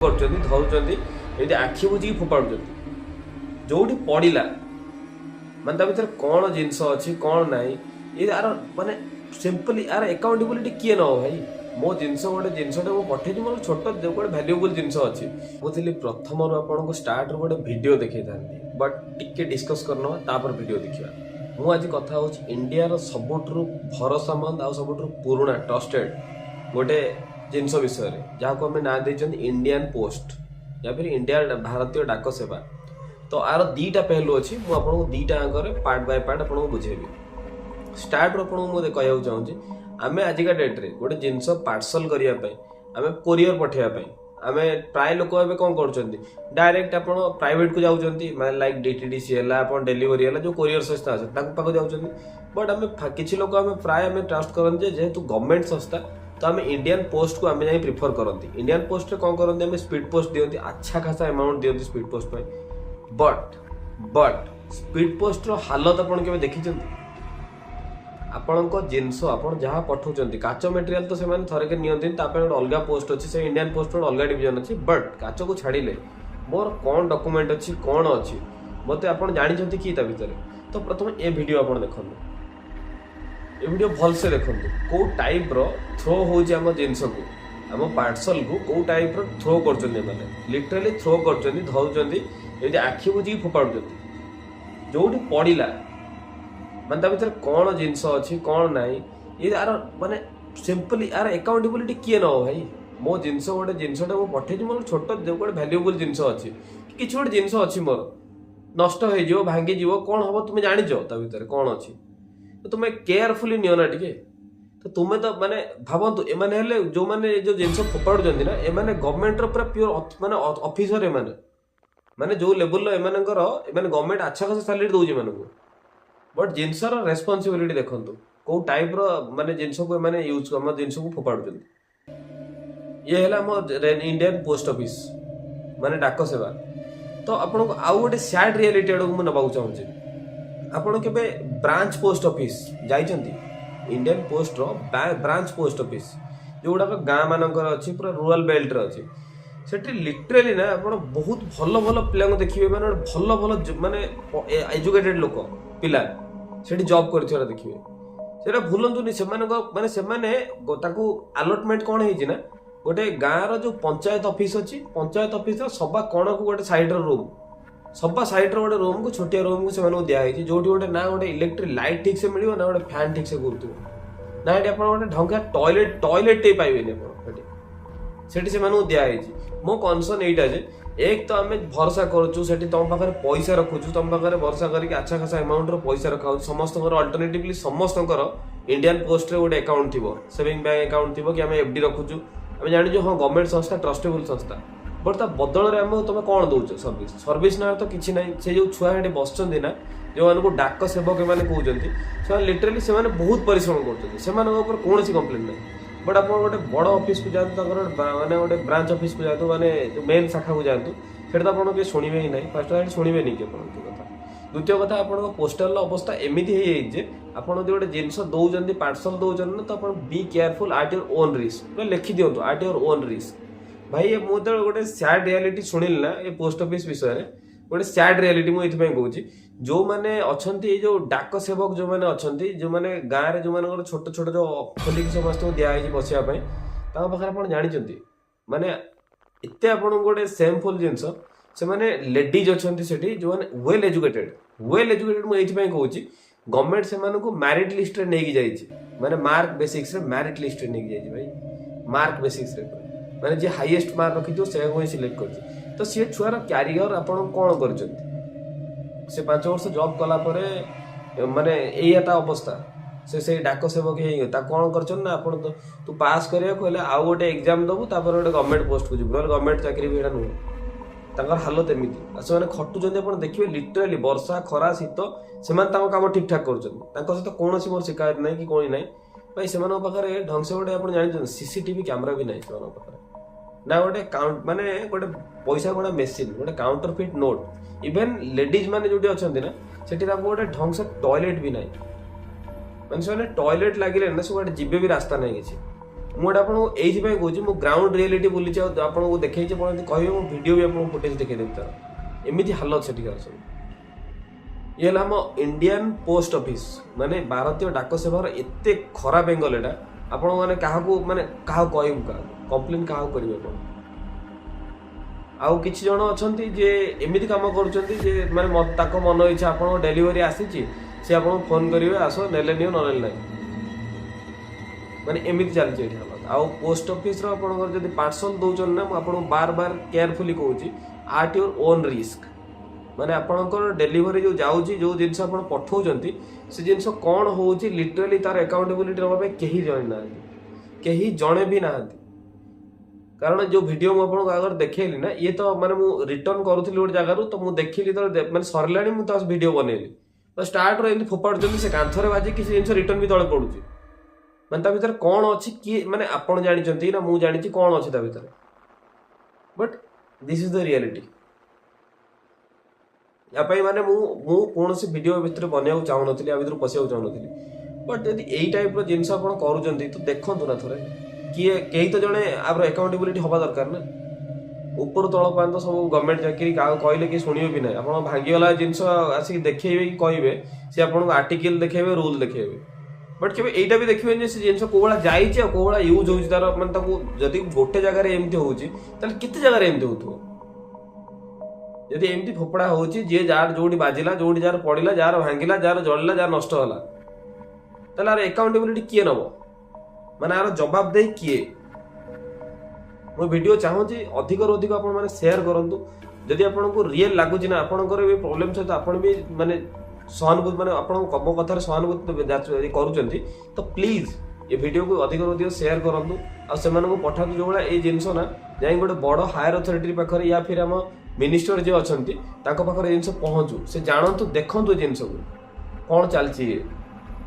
धरुंच आखि बुझी फोपाड़ुं जो पड़ा मानता भर कौन जिनस अच्छी कौन ना यार माने सिंपली यार अकाउंटेबिलिटी किए न भाई मो जिनस गोटे जिनसटे मुझे पठे मोर छोट गोटे भैल्यूएबल जिनस अच्छी मुझे प्रथम आपको स्टार्ट गोटे वीडियो देखी था बट टिके डिस्कस करना वीडियो देखा मुझे आज कथा हूँ इंडिया सबुठू भरोसामंद आ सबुठू पुराना ट्रस्टेड गोटे जिनस विषय जहाँ को आम ना दे इंडियन पोस्ट या फिर इंडिया भारतीय डाक सेवा तो आर दीटा पहलू अच्छी मुझे दीटा पार्ट बाय पार्ट आपको बुझेबी स्टार्ट मुझे कहूँ चाहूँगी आम आजिका डेट्रे गोटे जिनस पार्सल करने आम कोरियर पठेवाई आम प्राय लोक ए कौन कर डायरेक्ट आप प्राइवेट को जाऊँगी लाइक डीटीडीसी है डेलीवरी है जो कोरियर संस्था अच्छे जाऊँगी बट आम किसी लोक आम प्राय आम ट्रस्ट करते जेहेतु गवर्नमेंट संस्था तो आम इंडियन पोस्ट को आम जा प्रिफर करती इंडियन पोस्ट कौन करते आम स्पीड पोस्ट दिखती अच्छा खासा अमाउंट दिखती speed post but speed post रो हालत आपन के देखी आपण जिनस आप जहाँ पठाऊँ काच मेटेरियल तो से थरे के नियंती अलग पोस्ट अच्छी से इंडियन पोस्ट अलग डिवीजन अच्छी बट काच को छाड़े मोर कौन डॉक्यूमेंट अच्छी कौन अच्छी मत आप जानते कि भितर तो प्रथम ए वीडियो आप देखो ये वीडियो भलसे देखो कौ टाइप रो थ्रो हो जिनस को आम पार्सल को कौ टाइप रो थ्रो कर लिटराली थ्रो कर धरुंच आखि बुझी फोपाड़ुं जो पड़ा मानता भर कौन जिनस अच्छी कौन ना यार माने सिंपली यार अकाउंटेबिलिटी किए न भाई मो जिनस गोटे जिनसटे मुझे पठे मोर छोट गोटे भैल्यूएबल जिनस अच्छी कि गोटे जिनस अच्छी मोर नष्ट हो भांगी कौन हम तुम्हें जानिच भितर कौन अच्छी तो तुम्हें केयरफुली नियो ना टिके तो तुम्हें तो माने भावतु एमाने जो माने जो जिनस फोपाड़ुं ना एमाने गवर्नमेंट पूरा प्योर माने ऑफिसर एमाने माने जो लेवल एमानकर एमाने गवर्नमेंट अच्छा खासा सैलरी दउछि एमानकु बट जिनसर रेस्पॉन्सिबिलिटी देखंतु को टाइप रो माने जिनस को एमाने यूज हम जिनस को फोपाड़ुं ये हैला हम इंडियन पोस्ट ऑफिस माने डाक सेवा तो आपन आउ गोटे सैड रियलिटी आड़ को नबाक चाहूँ आपन केबे ब्रांच पोस्ट ऑफिस जाइछंती इंडियन पोस्ट रो ब्रांच पोस्ट ऑफिस जो गुड़ाक गाँ मानकर अच्छी पूरा रूरल बेल्ट रे अच्छी सेठी लिटराली ना आप बहुत भल भल पिला देखिए मैंने भल भल माने एजुकेटेड लोक पिला सेठी जॉब कर देखिए सेटा भूलंतुनी से माने अलटमेंट कौन है गोटे गाँव जो पंचायत ऑफिस अच्छी पंचायत ऑफिस सभा कौन को गोटे साइड रूम सभा साइड गोटे रूम को छोटिया रूम को से दिखाई जो गोटे ना गोटे इलेक्ट्रिक लाइट ठीक से मिले ना गोटे फैन ठीक से घूर ना ये गोटे ढंगा टॉयलेट टे पाइबे सेठी से दिखाई मो कनसर्न एटा जे एक तो आम भरोसा करुचु से तुम पाखे पैसा रखुचु तुम पाखे भरोसा करके अच्छा खासा अमाउंट पैसा रखा समस्त अल्टरनेटिवली समस्त इंडियन पोस्ट रे गोटे अकाउंट थी सेविंग बैंक अकाउंट थी कि आम एफडी रखुचु आम जानी हाँ गवर्नमेंट संस्था ट्रस्टेबल संस्था बट ता बदल में आम तुम कौन दौच सर्विस ना तो किसी ना से जो छुआ ये बस ना जो मानक डाक सेवक मैंने कहते से लिटराली से बहुत परिश्रम कर कौन कम्प्लेन ना बट आप गोटे बड़ ऑफिस को जातु माने गोटे ब्रांच ऑफिस को जातु माने जो मेन शाखा को जातु से तो शुणवे ही ना फर्स्ट शुणवे नहीं कथा द्वितीय कथा आप पोस्टाल अवस्था एमती है आप गोटे जिनस दौरान पार्सल दौरान ना तो आप be careful eight your own risk लिखि दिंतु एट योर ओन रिस्क भाई मुझे गोटे सैड रियलिटी शुणिल ना ये पोस्ट ऑफिस विषय गोटे सैड रियलिटी मुझे कहूँ जो मैंने अच्छा जो डाक सेवक जो मैंने अच्छा जो मैंने गाँव में जो मान छोट छोट जो खोलिक समस्त दिखाई बसापी पाखे आप जानते माने एत आप गोटे सेमफुल जिनस से मैंने लेडीज अच्छा जो मैंने वेल एजुकेटेड मुझे कहूँ गवर्नमेंट से मैरिट लिस्ट नहीं जाइए माने मार्क बेसिक्स मैरिट लिस्ट नहीं जाइए भाई मार्क बेसिक्स माने जे हाईएस्ट मार्क रखी से सिलेक्ट कर तो सी छुआर क्यारियर आप कौन कर से 5 वर्ष जॉब कला माने यही अवस्था से डाक सेवक कौन कर तू पास करा आउ गोटे एग्जाम दबू गोटे गवर्नमेंट पोस्ट को जीव ना गवर्नमेंट चाकरी भी नुह हालत एमती से खटुच्च देखिए लिटराली वर्षा खरा शीत से कम ठीक ठाक कर सहित कौन मोर शिकायत ना कि कौन ना भाई से पाखे ढंग से गोटे आप जानते सीसीटीवी कैमरा भी ना से ना गोटे काउंट माने गोटे पैसा गणा मेसीन गोटे counter fit note even ladies माने जो अच्छा ना से गोटे ढंग से टॉयलेट भी ना मैंने से टॉयलेट लगे ना से गोटे जीवे भी रास्ता नहीं किसी मुझे आपको यही कौन मो ग्राउंड रियलिटी बुली आपको देखी कहे मो वीडियो भी आपको फुटेज देखदेवी तार एमती हालत से सब ये आम इंडियन पोस्ट ऑफिस माने भारतीय डाक सेवार एत खराब एंगल एटा आपण मैंने क्या कहूँ क्या कंप्लेन क्या करेंगे आउ किछि जण अछंती जे एमिति काम करूछंती जे माने ताको मन इच्छा आपण डेलीवरी आसीची से आपण फोन करिवे आसो नेले नियो नले नै माने एमिति चलछि एठी हालत आउ पोस्ट ऑफिस रो आपण जदी पार्सल दउछन ना आपण बार बार केयरफुली कहूची एट योर ओन रिस्क माने आपणकर डेलीवरी जो जाउची जो जिंस आपण पठौचंती से जिंस कोन होउची लिटरली तार अकाउंटेबिलिटी रबा पे केही जणे ना केही जणे भी नाहंती कारण जो वीडियो मु आपन अगर देखैली ना ये तो माने मु रिटर्न करूथली गोटे जगह तो मु देखिली तो माने सरलाणी मु तो वीडियो बनेली तो स्टार्ट रो एंती फोपाडुचंती से कांथरे बाजी किसी जिंस रिटर्न भी तळे पडुची माने ता भीतर कोन अछि कि माने आपन जानिचंती ना मु जानिची कोन अछि ता भीतर but this is the reality या माने मु कौन से वीडियो भीतर बनवाक चाहूनथली या भीतर पशियाक चाहूनथली बट यदि यही टाइप रो जिनस आपण करूचंती तो देखंतु ना थोड़े किए कहीं तो जड़े आर अकाउंटेबिलिटी हवा दरकार ना ऊपर तल पान तो सब गवर्नमेंट चाकरी कहले कि शुणे भी ना आप भांगीगला जिनस आसिक देखेबे कि कहे सी आपको आर्टिकल देखेबे रूल देखेबे बट केवल यहीटा भी देखिए से जिनस कौड़ा जाइए कौड़ा यूज हो तार माने जदि गोटे जगह एमती होती केते जगह एमती हो जदि एमती फोपड़ा होची जे जार जोड़ी बाजिला जोड़ी जार पड़िला जार भांगिला जार जळिला जार नष्ट होला ताले आर अकाउंटेबिलिटी किए नबो माने आर जवाब दे किए मो वीडियो चाहूँगी अधिक अधिक आपण माने शेयर करंतु जदि आपनको रियल लागुची ना आपणकर भी प्रॉब्लम सहित आपण भी माने सहानुभूति माने आपण कम कथार सहानुभूति करूचंती तो प्लीज ये वीडियो को अधिक अधिक शेयर करंतु आ सेमानकु पठातु जो वाला ए जिंस ना जाई गोटे बड़ हायर अथॉरिटी पाखरे या फिर हम मिनिस्टर जे अछंती ताको पाखरे जिंस पहुंचू से जानंतु देखंतु जिंस को कोन चलची